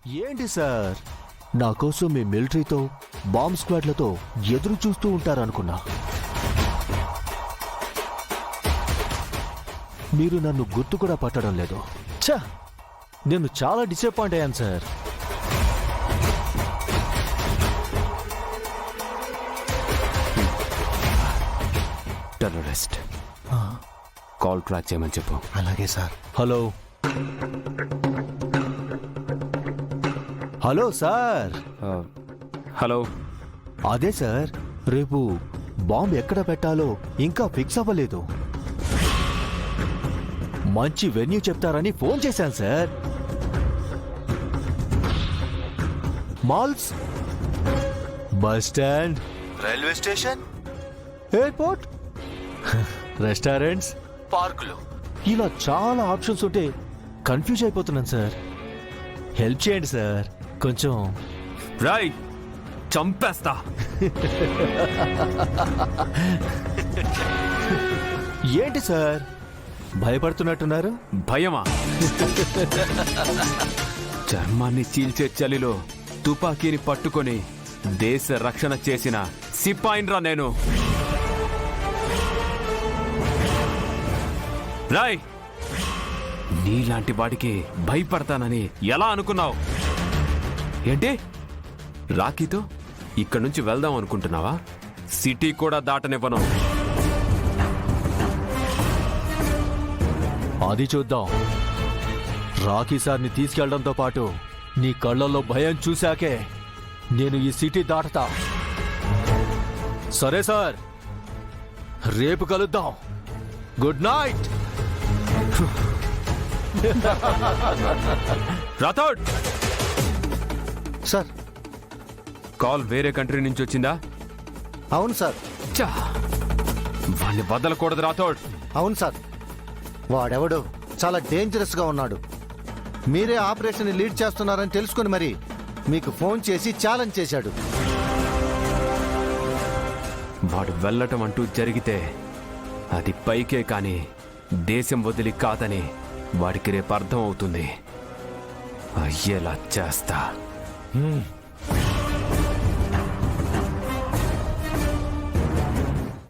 ఏంటి సార్, నా కోసం మీ మిలిటరీతో బాంబ్ స్క్వాడ్లతో ఎదురు చూస్తూ ఉంటారనుకున్నా. మీరు నన్ను గుర్తు కూడా పట్టడం లేదు. ఛా, నేను చాలా డిసప్పాయింట్ అయ్యాను సార్. టెర్రరిస్ట్ కాల్ ట్రాక్ చేయమని చెప్పు. అలాగే sir. Hello hello sir. Hello. అదే సార్, రేపు బాంబ్ ఎక్కడ పెట్టాలో ఇంకా ఫిక్స్ అవ్వలేదు. మంచి వెన్యూ చెప్తారని ఫోన్ చేశాను sir. Malls, bus stand, railway station, airport, restaurants, పార్కులు, ఇలా చాలా ఆప్షన్స్ ఉంటే కన్ఫ్యూజ్ అయిపోతున్నాను సార్. హెల్ప్ చేయండి సార్ కొంచెం. రైట్, చంపేస్తా. ఏంటి సార్ భయపడుతున్నట్టున్నారు? భయమా? చర్మాన్ని చీల్చే చలిలో తుపాకీని పట్టుకొని దేశ రక్షణ చేసిన సిపాయిన్రా నేను. రాయ్, నీలాంటి వాడికి భయపడతానని ఎలా అనుకున్నావు? ఏంటి, రాకీతో ఇక్కడి నుంచి వెళ్దాం అనుకుంటున్నావా? సిటీ కూడా దాటనివ్వను. అది చూద్దాం. రాకీ సార్ని తీసుకెళ్లడంతో పాటు నీ కళ్ళల్లో భయం చూశాకే నేను ఈ సిటీ దాటతా. సరే సార్, రేపు కలుద్దాం. Good night. Rathod sir. Call వేరే కంట్రీ నుంచి వచ్చిందా? అవును సార్. చా, వాణ్ణి వదలకూడదు రాథోడ్. అవును సార్. వాడెవడు చాలా డేంజరస్ గా ఉన్నాడు. మీరే ఆపరేషన్ లీడ్ చేస్తున్నారని తెలుసుకుని మరి మీకు ఫోన్ చేసి ఛాలెంజ్ చేశాడు. వాడు వెళ్ళటం అంటూ జరిగితే అది పైకే కాని దేశం వదిలి కాదని వాడికి రేపు అర్థం అవుతుంది. అయ్యేలా చేస్తా.